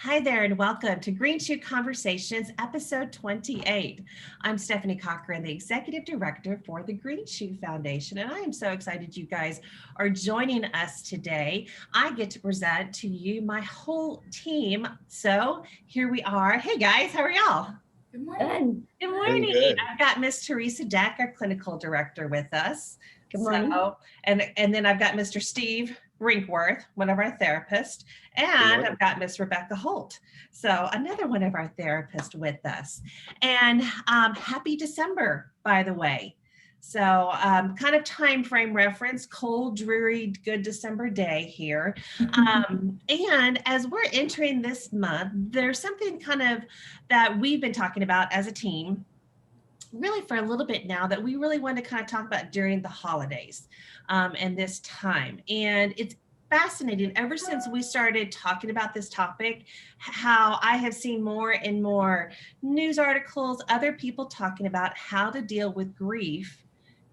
Hi there and welcome to Green Shoe Conversations, episode 28. I'm Stephanie Cochran, the Executive Director for the Green Shoe Foundation, and I am so excited you guys are joining us today. I get to present to you my whole team. So here we are. Hey guys, how are y'all? Good morning. Good Doing morning. good. I've got Miss Teresa Deck, our clinical director, with us. Good morning. And then I've got Mr. Steve Brinkworth, one of our therapists, and I've got Miss Rebecca Holt, so another one of our therapists with us. And happy December, by the way. So kind of time frame reference, cold, dreary, good December day here. And as we're entering this month, there's something kind of that we've been talking about as a team really for a little bit now that we really want to kind of talk about during the holidays and this time. And it's fascinating ever since we started talking about this topic, how I have seen more and more news articles, other people talking about how to deal with grief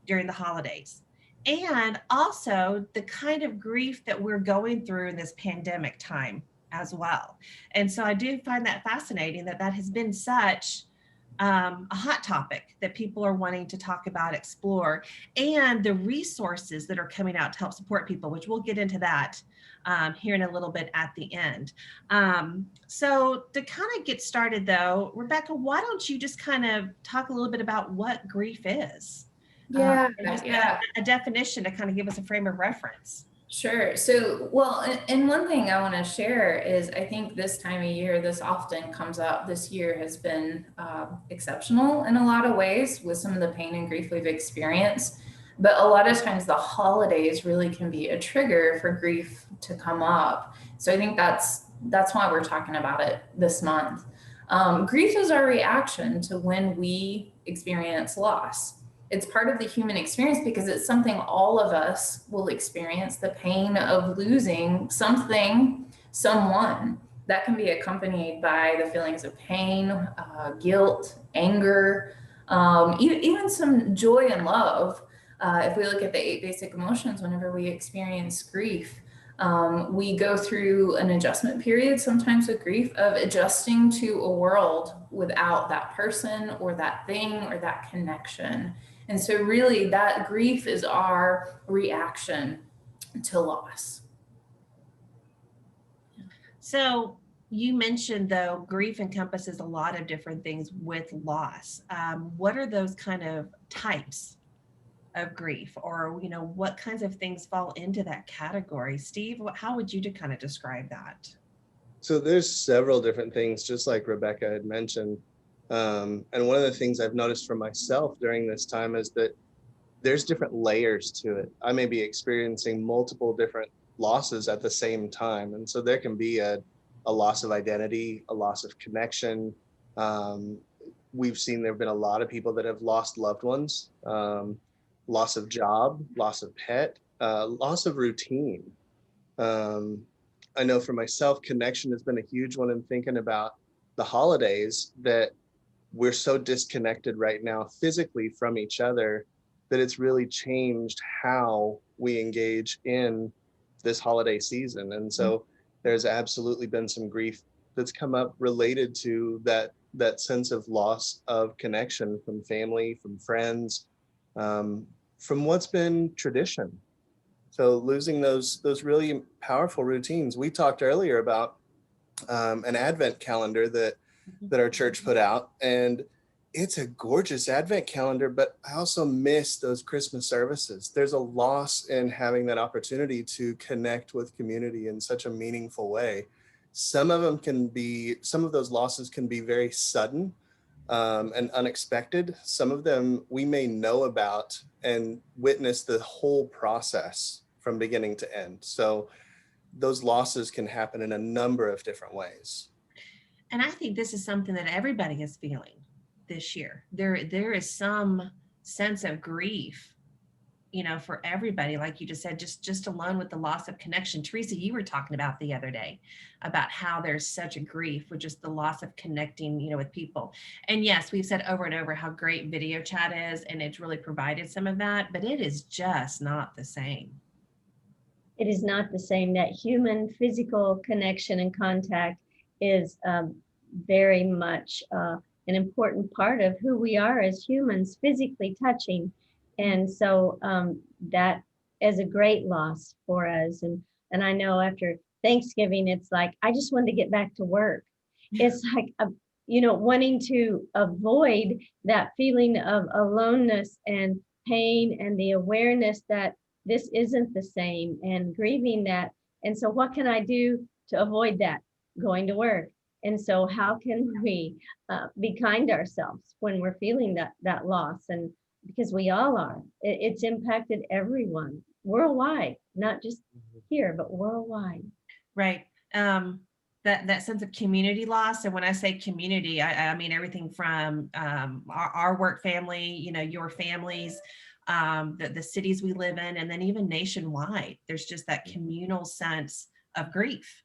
during the holidays. And also the kind of grief that we're going through in this pandemic time as well. And so I do find that fascinating that has been such a hot topic that people are wanting to talk about, explore, and the resources that are coming out to help support people, which we'll get into that here in a little bit at the end. So to kind of get started though, Rebecca, why don't you just kind of talk a little bit about what grief is? A definition to kind of give us a frame of reference. Sure. So, and one thing I want to share is I think this time of year, this often comes up. This year has been exceptional in a lot of ways with some of the pain and grief we've experienced. But a lot of times the holidays really can be a trigger for grief to come up. So I think that's why we're talking about it this month. Grief is our reaction to when we experience loss. It's part of the human experience because it's something all of us will experience, the pain of losing something, someone. That can be accompanied by the feelings of pain, guilt, anger, even some joy and love. If we look at the 8 basic emotions, whenever we experience grief, we go through an adjustment period, sometimes with grief, of adjusting to a world without that person or that thing or that connection. And so really that grief is our reaction to loss. So you mentioned though, grief encompasses a lot of different things with loss. What are those kind of types of grief, or, you know, what kinds of things fall into that category? Steve, how would you kind of describe that? So there's several different things, just like Rebecca had mentioned. And one of the things I've noticed for myself during this time is that there's different layers to it. I may be experiencing multiple different losses at the same time. And so there can be a loss of identity, a loss of connection. We've seen there have been a lot of people that have lost loved ones, loss of job, loss of pet, loss of routine. I know for myself, connection has been a huge one in thinking about the holidays, that we're so disconnected right now physically from each other that it's really changed how we engage in this holiday season. And so there's absolutely been some grief that's come up related to that sense of loss of connection from family, from friends, from what's been tradition. So losing those really powerful routines. We talked earlier about an Advent calendar that our church put out, and it's a gorgeous Advent calendar, but I also miss those Christmas services. There's a loss in having that opportunity to connect with community in such a meaningful way. Some of those losses can be very sudden and unexpected. Some of them we may know about and witness the whole process from beginning to end. So those losses can happen in a number of different ways. And I think this is something that everybody is feeling this year. There is some sense of grief, you know, for everybody. Like you just said, just alone with the loss of connection. Teresa, you were talking about the other day about how there's such a grief with just the loss of connecting, you know, with people. And yes, we've said over and over how great video chat is, and it's really provided some of that, but it is just not the same. It is not the same. That human physical connection and contact is very much an important part of who we are as humans, physically touching. And so that is a great loss for us. And I know after Thanksgiving, it's like, I just wanted to get back to work. It's like, wanting to avoid that feeling of aloneness and pain and the awareness that this isn't the same and grieving that. And so what can I do to avoid that? Going to work. And so how can we be kind to ourselves when we're feeling that loss? And because we all are, it's impacted everyone worldwide, not just here, but worldwide. Right. That sense of community loss. And when I say community, I mean everything from our work family, your families, the cities we live in, and then even nationwide. There's just that communal sense of grief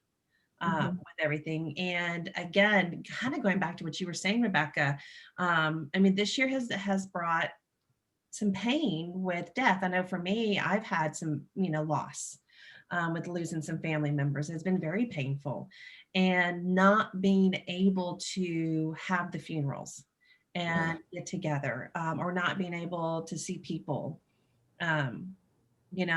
with everything. And again, kind of going back to what you were saying, Rebecca, I mean, this year has brought some pain with death. I know for me, I've had some, loss with losing some family members. It's been very painful, and not being able to have the funerals and get together, or not being able to see people, in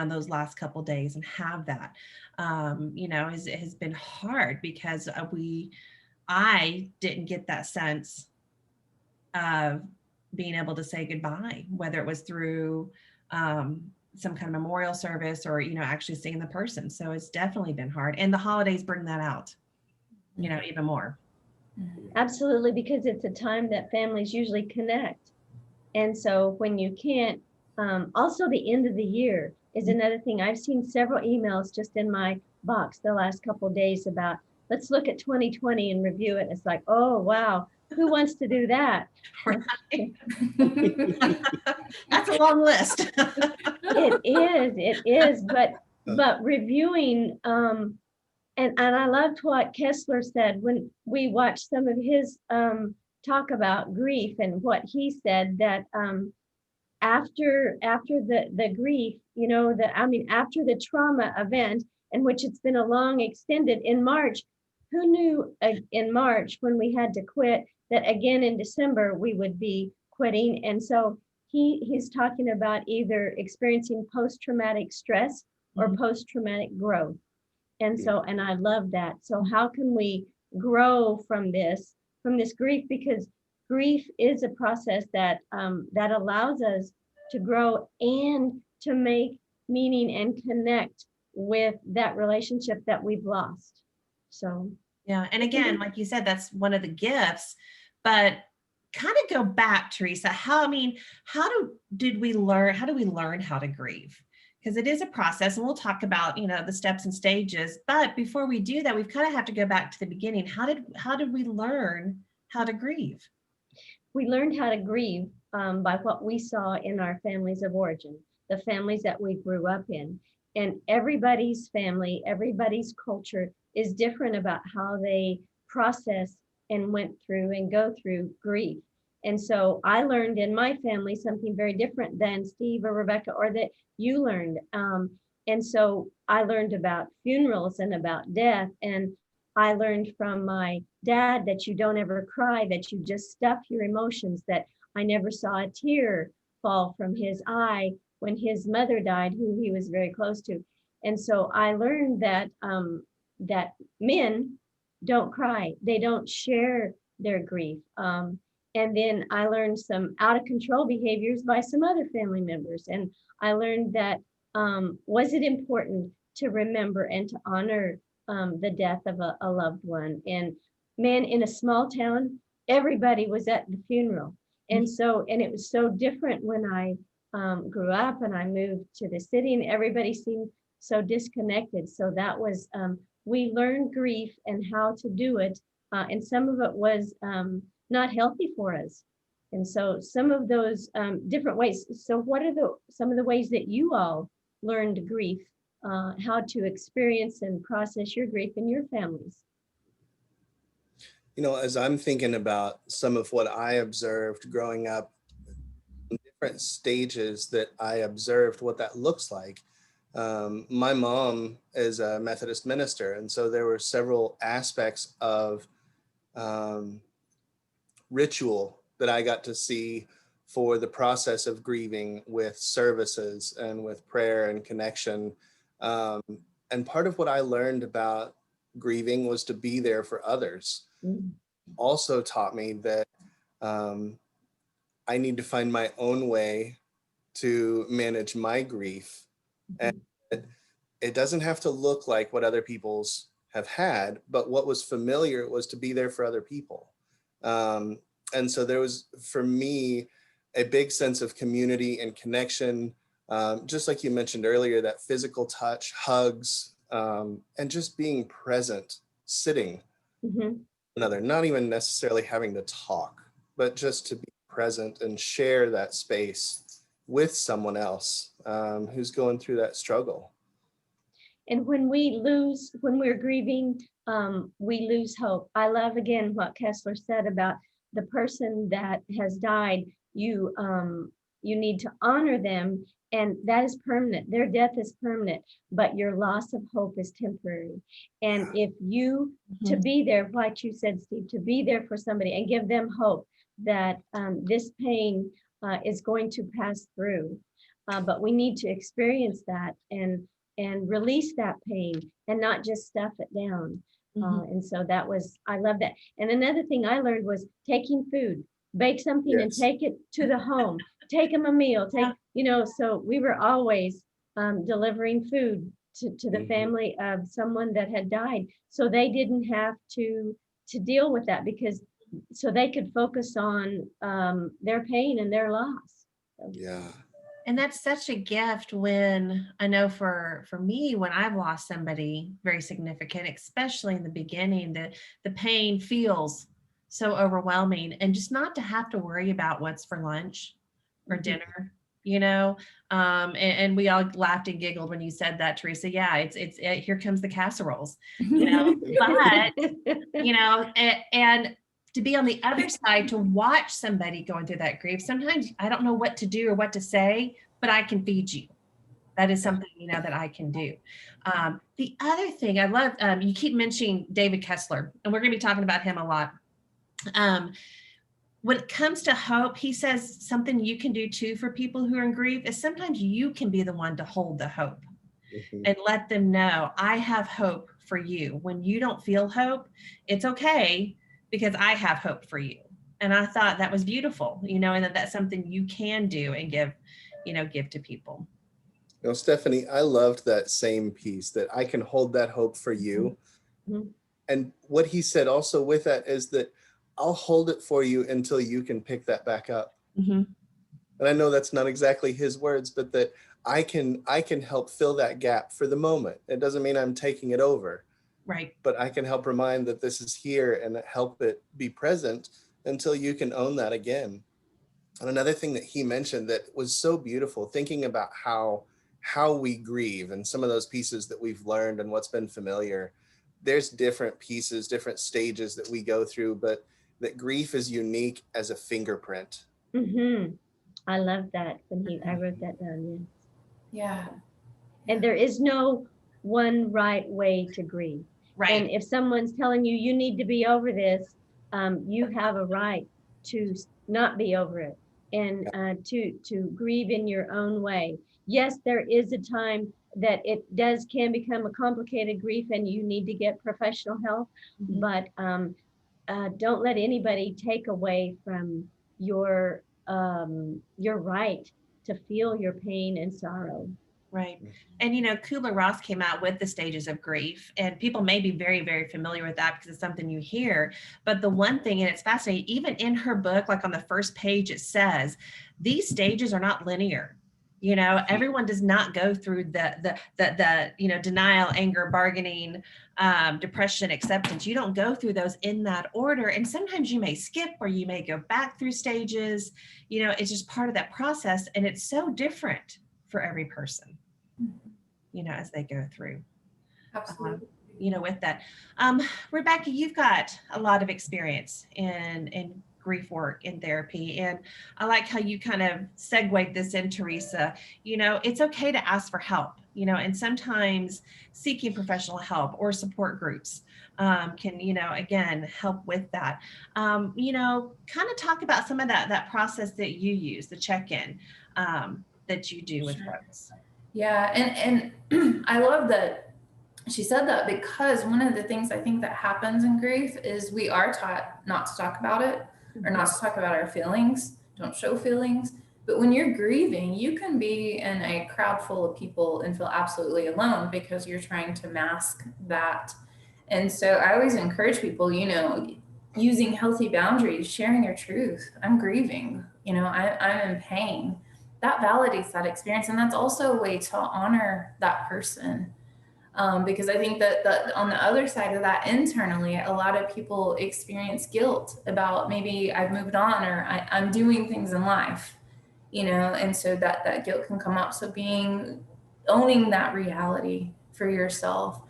those last couple of days and have that, has been hard because I didn't get that sense of being able to say goodbye, whether it was through some kind of memorial service or, actually seeing the person. So it's definitely been hard. And the holidays bring that out, even more. Absolutely, because it's a time that families usually connect. And so when you can't, also the end of the year is another thing. I've seen several emails just in my box the last couple of days about, let's look at 2020 and review it. It's like, oh, wow. Who wants to do that? Right. That's a long list. It is, but reviewing, and I loved what Kessler said when we watched some of his talk about grief, and what he said that after the grief, after the trauma event, in which it's been a long extended in March, who knew in March when we had to quit that again in December we would be quitting? And so he's talking about either experiencing post-traumatic stress or post-traumatic growth. And so, and I love that. So how can we grow from this grief? Because grief is a process that that allows us to grow and to make meaning and connect with that relationship that we've lost. So yeah, and again, like you said, that's one of the gifts. But kind of go back, Teresa. How do we learn how to grieve? Because it is a process, and we'll talk about the steps and stages. But before we do that, we've kind of have to go back to the beginning. How did we learn how to grieve? We learned how to grieve by what we saw in our families of origin, the families that we grew up in. And everybody's family, everybody's culture is different about how they process and went through and go through grief. And so I learned in my family something very different than Steve or Rebecca, or that you learned. And so I learned about funerals and about death. And I learned from my dad that you don't ever cry, that you just stuff your emotions, that I never saw a tear fall from his eye when his mother died, who he was very close to. And so I learned that that men don't cry. They don't share their grief. And then I learned some out of control behaviors by some other family members. And I learned that was it important to remember and to honor the death of a loved one. And man, in a small town, everybody was at the funeral. And so, and it was so different when I grew up and I moved to the city, and everybody seemed so disconnected. So that was, we learned grief and how to do it. And some of it was not healthy for us. And so some of those different ways. So what are some of the ways that you all learned grief, how to experience and process your grief in your families? As I'm thinking about some of what I observed growing up, different stages that I observed what that looks like. My mom is a Methodist minister, and so there were several aspects of ritual that I got to see for the process of grieving, with services and with prayer and connection. Um, and part of what I learned about grieving was to be there for others. Mm. Also taught me that um, I need to find my own way to manage my grief. And it doesn't have to look like what other people's have had, but what was familiar was to be there for other people. Um, and so there was, for me, a big sense of community and connection. Just like you mentioned earlier, that physical touch, hugs, and just being present, sitting Mhm. another, not even necessarily having to talk, but just to be present and share that space with someone else who's going through that struggle. And when we're grieving, we lose hope. I love again what Kessler said about the person that has died. You need to honor them, and that is permanent. Their death is permanent, but your loss of hope is temporary. And if you to be there, what you said, Steve, to be there for somebody and give them hope that this pain is going to pass through. But we need to experience that and release that pain and not just stuff it down. And so I love that. And another thing I learned was taking food, bake something and Yes. take it to the home, take them a meal, so we were always delivering food to the family of someone that had died. So they didn't have to deal with that, because so they could focus on their pain and their loss. So. Yeah. And that's such a gift, when I know for me, when I've lost somebody very significant, especially in the beginning, the pain feels so overwhelming, and just not to have to worry about what's for lunch or dinner, and we all laughed and giggled when you said that, Teresa. Yeah, it's here comes the casseroles, but and to be on the other side, to watch somebody going through that grief. Sometimes I don't know what to do or what to say, but I can feed you. That is something, that I can do. The other thing I love, you keep mentioning David Kessler, and we're going to be talking about him a lot. When it comes to hope, he says something you can do too for people who are in grief is sometimes you can be the one to hold the hope and let them know, I have hope for you. When you don't feel hope, it's okay, because I have hope for you. And I thought that was beautiful, and that's something you can do and give to people. Stephanie, I loved that same piece, that I can hold that hope for you. Mhm. And what he said also with that is that I'll hold it for you until you can pick that back up. Mm-hmm. And I know that's not exactly his words, but that I can help fill that gap for the moment. It doesn't mean I'm taking it over. Right. But I can help remind that this is here and help it be present until you can own that again. And another thing that he mentioned that was so beautiful, thinking about how we grieve and some of those pieces that we've learned and what's been familiar. There's different pieces, different stages that we go through, but that grief is unique as a fingerprint. Mm-hmm. I love that I wrote that down. Yeah. And there is no one right way to grieve. Right. And if someone's telling you need to be over this, you have a right to not be over it, and to grieve in your own way. Yes, there is a time that it can become a complicated grief, and you need to get professional help. But don't let anybody take away from your right to feel your pain and sorrow. Right. And, Kubler-Ross came out with the stages of grief, and people may be very, very familiar with that because it's something you hear. But the one thing, and it's fascinating, even in her book, like on the first page, it says these stages are not linear. Everyone does not go through the denial, anger, bargaining, depression, acceptance. You don't go through those in that order. And sometimes you may skip, or you may go back through stages. It's just part of that process. And it's so different for every person, as they go through. Absolutely. With that. Rebecca, you've got a lot of experience in grief work in therapy. And I like how you kind of segued this in, Teresa. You know, it's okay to ask for help, you know, and sometimes seeking professional help or support groups can, you know, again, help with that. You know, kind of talk about some of that process that you use, the check-in that you do with folks. Yeah, and I love that she said that, because one of the things I think that happens in grief is we are taught not to talk about it, or not to talk about our feelings. Don't show feelings. But when you're grieving, you can be in a crowd full of people and feel absolutely alone because you're trying to mask that. And so I always encourage people, you know, using healthy boundaries, sharing your truth. I'm grieving, you know, I'm in pain. That validates that experience. And that's also a way to honor that person. Because I think that on the other side of that, internally, a lot of people experience guilt about maybe I've moved on, or I'm doing things in life, you know, and so that guilt can come up. So owning that reality for yourself.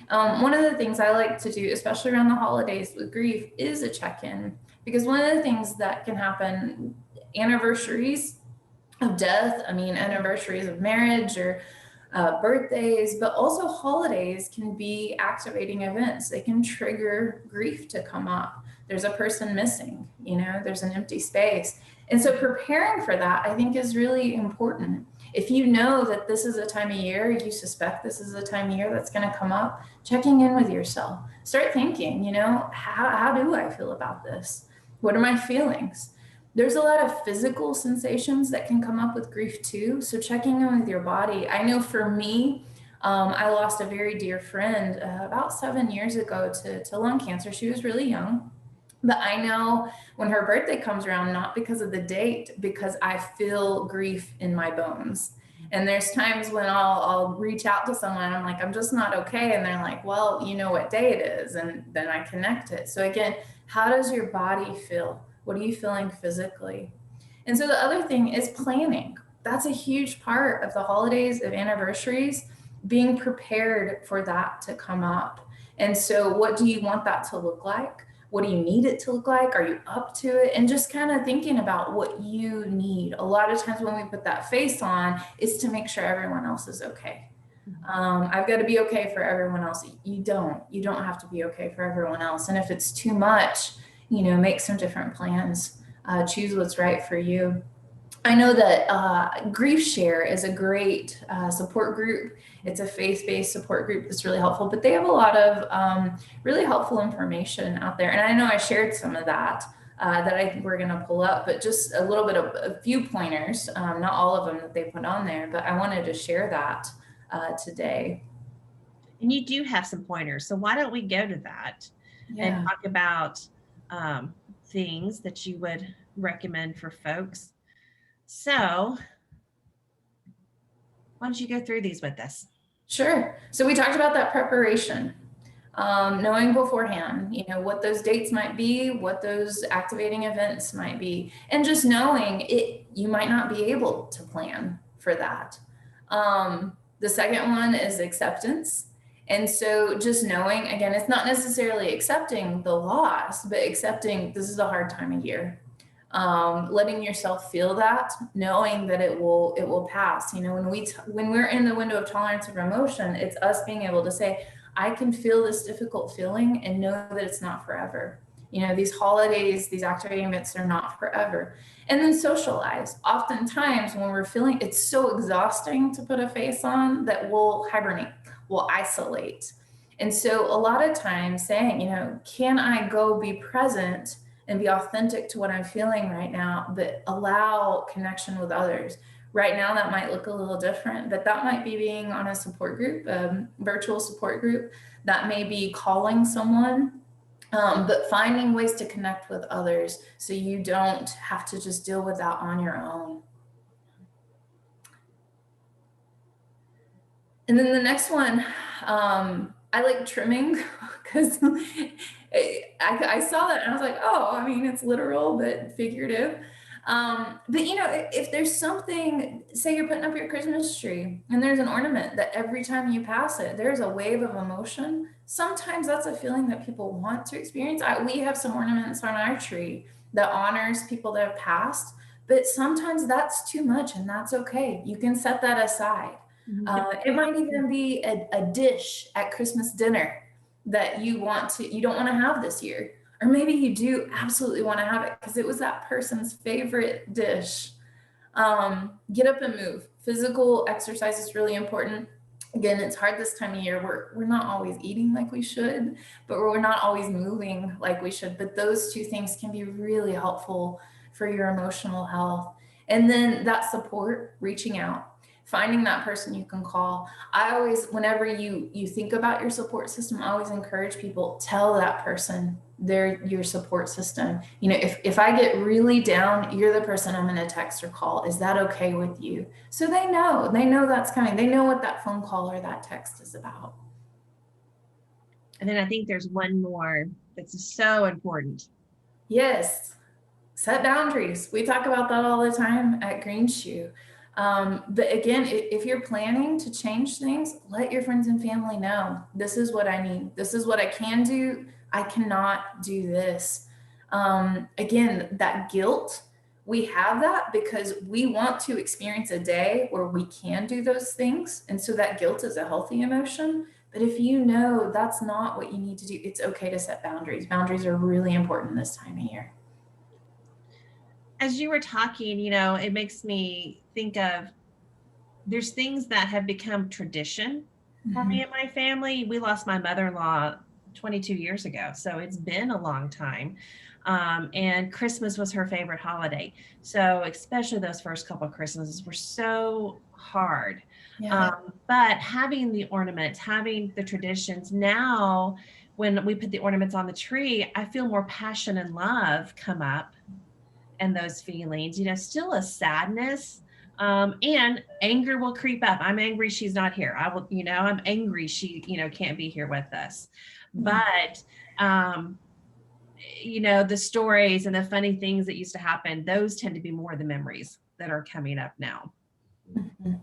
One of the things I like to do, especially around the holidays with grief, is a check-in, because one of the things that can happen, anniversaries of death, I mean, anniversaries of marriage, or birthdays, but also holidays can be activating events. They can trigger grief to come up. There's a person missing, you know, there's an empty space. And so preparing for that, I think, is really important. If you know that this is a time of year, you suspect this is a time of year that's going to come up, checking in with yourself. Start thinking, you know, how do I feel about this? What are my feelings? There's a lot of physical sensations that can come up with grief too. So checking in with your body. I know for me, I lost a very dear friend about 7 years ago to lung cancer. She was really young. But I know when her birthday comes around, not because of the date, because I feel grief in my bones. And there's times when I'll reach out to someone and I'm like, I'm just not okay. And they're like, well, you know what day it is. And then I connect it. So again, how does your body feel? What are you feeling physically? And so the other thing is planning. That's a huge part of the holidays, of anniversaries, being prepared for that to come up. And so what do you want that to look like? What do you need it to look like? Are you up to it? And just kind of thinking about what you need. A lot of times when we put that face on, is to make sure everyone else is okay. I've got to be okay for everyone else. You don't have to be okay for everyone else. And if it's too much, you know, make some different plans, choose what's right for you. I know that Grief Share is a great support group. It's a faith-based support group that's really helpful, but they have a lot of really helpful information out there. And I know I shared some of that that I think we're going to pull up, but just a little bit of a few pointers, not all of them that they put on there, but I wanted to share that today. And you do have some pointers. So why don't we go to that and talk about things that you would recommend for folks. So why don't you go through these with us? Sure. So we talked about that preparation, knowing beforehand, you know, what those dates might be, what those activating events might be, and just knowing it, you might not be able to plan for that. The second one is acceptance. And so just knowing, again, it's not necessarily accepting the loss, but accepting this is a hard time of year. Letting yourself feel that, knowing that it will pass. You know, when we're in the window of tolerance of emotion, it's us being able to say, I can feel this difficult feeling and know that it's not forever. You know, these holidays, these activating events are not forever. And then socialize. Oftentimes when we're feeling, it's so exhausting to put a face on that we'll hibernate, we'll isolate. And so a lot of times saying, you know, can I go be present and be authentic to what I'm feeling right now, but allow connection with others. Right now, that might look a little different, but that might be being on a support group, virtual support group. That may be calling someone, but finding ways to connect with others so you don't have to just deal with that on your own. And then the next one, I like trimming because I saw that and I was like, oh, I mean, it's literal, but figurative. But you know, if there's something, say you're putting up your Christmas tree and there's an ornament that every time you pass it, there's a wave of emotion. Sometimes that's a feeling that people want to experience. We have some ornaments on our tree that honors people that have passed. But sometimes that's too much, and that's okay. You can set that aside. It might even be a dish at Christmas dinner that you don't want to have this year. Or maybe you do absolutely want to have it because it was that person's favorite dish. Get up and move. Physical exercise is really important. Again, it's hard this time of year. We're not always eating like we should, but we're not always moving like we should. But those two things can be really helpful for your emotional health. And then that support, reaching out, finding that person you can call. I always, whenever you think about your support system, I always encourage people, tell that person they're your support system. You know, if I get really down, you're the person I'm going to text or call. Is that okay with you? So they know that's coming. They know what that phone call or that text is about. And then I think there's one more that's so important. Yes. Set boundaries. We talk about that all the time at Green Shoe. But again, if you're planning to change things, let your friends and family know, this is what I need. This is what I can do. I cannot do this. Again, that guilt, we have that because we want to experience a day where we can do those things. And so that guilt is a healthy emotion. But if you know that's not what you need to do, it's okay to set boundaries. Boundaries are really important this time of year. As you were talking, you know, it makes me think of, there's things that have become tradition for me and my family. We lost my mother-in-law 22 years ago, so it's been a long time. And Christmas was her favorite holiday. So especially those first couple of Christmases were so hard. Yeah. But having the ornaments, having the traditions, now when we put the ornaments on the tree, I feel more passion and love come up, and those feelings, you know, still a sadness, and anger will creep up. I'm angry she's not here. I'm angry she, can't be here with us. But, the stories and the funny things that used to happen, those tend to be more the memories that are coming up now.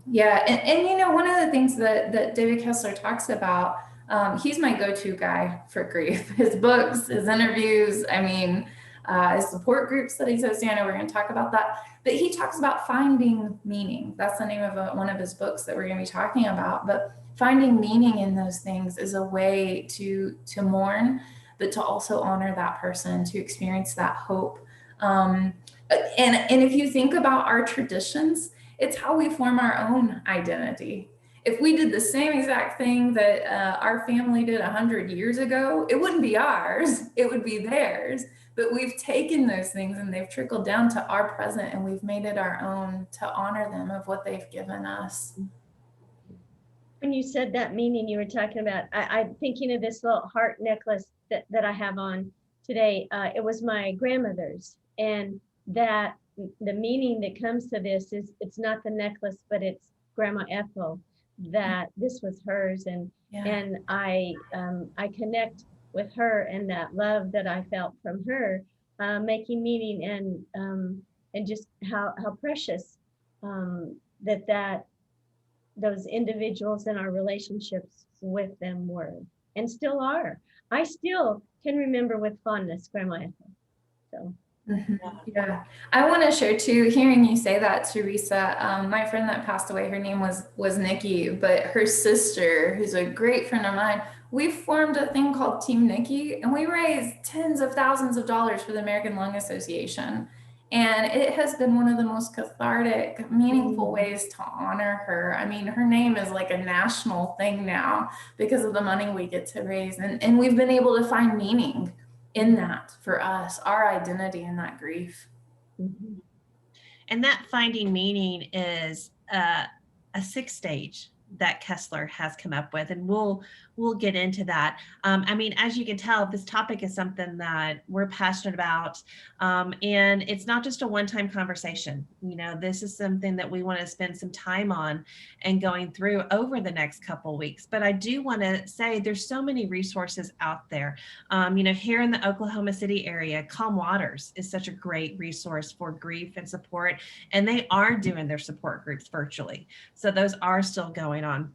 Yeah. And one of the things that David Kessler talks about, he's my go-to guy for grief. His books, his interviews, his support groups that he's hosting. I know we're going to talk about that, but he talks about finding meaning. That's the name of one of his books that we're going to be talking about. But finding meaning in those things is a way to mourn, but to also honor that person, to experience that hope. And if you think about our traditions, it's how we form our own identity. If we did the same exact thing that our family did 100 years ago, it wouldn't be ours, it would be theirs. But we've taken those things and they've trickled down to our present, and we've made it our own to honor them of what they've given us. When you said that meaning you were talking about, I'm thinking of this little heart necklace that I have on today. It was my grandmother's, and that the meaning that comes to this is, it's not the necklace, but it's Grandma Ethel, that this was hers. And I connect with her and that love that I felt from her, making meaning, and just how precious that those individuals and our relationships with them were and still are. I still can remember with fondness Grandma Ethel. So. Yeah, I want to share too, hearing you say that, Teresa, my friend that passed away, her name was Nicki, but her sister, who's a great friend of mine, we formed a thing called Team Nicki, and we raised tens of thousands of dollars for the American Lung Association. And it has been one of the most cathartic, meaningful ways to honor her. I mean, her name is like a national thing now because of the money we get to raise. And we've been able to find meaning in that for us, our identity in that grief. And that finding meaning is a 6 stage that Kessler has come up with, and we'll get into that. As you can tell, this topic is something that we're passionate about, and it's not just a one-time conversation. This is something that we want to spend some time on and going through over the next couple of weeks. But I do want to say there's so many resources out there. Here in the Oklahoma City area, Calm Waters is such a great resource for grief and support, and they are doing their support groups virtually. So those are still going on.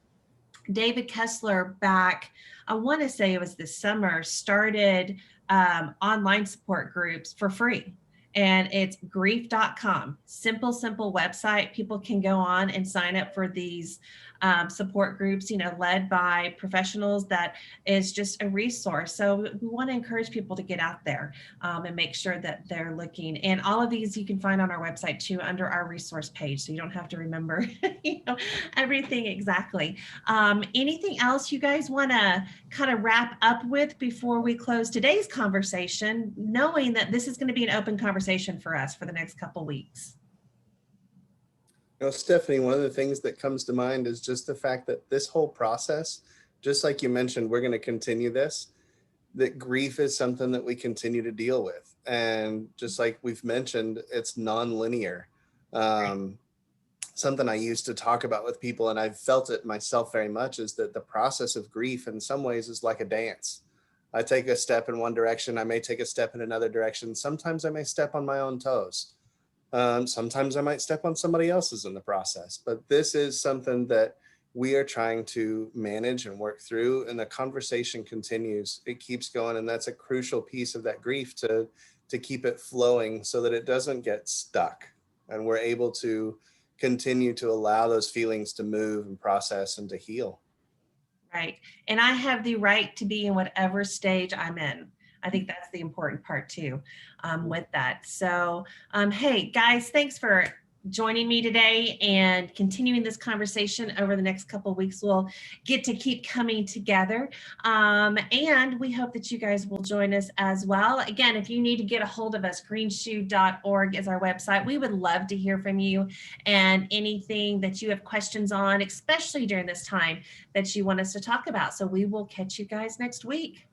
David Kessler, back, I want to say it was this summer, started online support groups for free. and it's grief.com. Simple website. People can go on and sign up for these support groups, led by professionals. That is just a resource. So we want to encourage people to get out there and make sure that they're looking. And all of these you can find on our website too, under our resource page. So you don't have to remember everything exactly. Anything else you guys want to kind of wrap up with before we close today's conversation, knowing that this is going to be an open conversation for us for the next couple weeks? Stephanie, one of the things that comes to mind is just the fact that this whole process, just like you mentioned, we're going to continue this, that grief is something that we continue to deal with. And just like we've mentioned, it's non-linear. Something I used to talk about with people, and I've felt it myself very much, is that the process of grief in some ways is like a dance. I take a step in one direction, I may take a step in another direction. Sometimes I may step on my own toes. Sometimes I might step on somebody else's in the process, but this is something that we are trying to manage and work through, and the conversation continues. It keeps going, and that's a crucial piece of that grief, to keep it flowing so that it doesn't get stuck, and we're able to continue to allow those feelings to move and process and to heal. Right. And I have the right to be in whatever stage I'm in. I think that's the important part too, with that. So, hey guys, thanks for joining me today and continuing this conversation over the next couple of weeks. We'll get to keep coming together. And we hope that you guys will join us as well. Again, if you need to get a hold of us, greenshoe.org is our website. We would love to hear from you, and anything that you have questions on, especially during this time, that you want us to talk about. So we will catch you guys next week.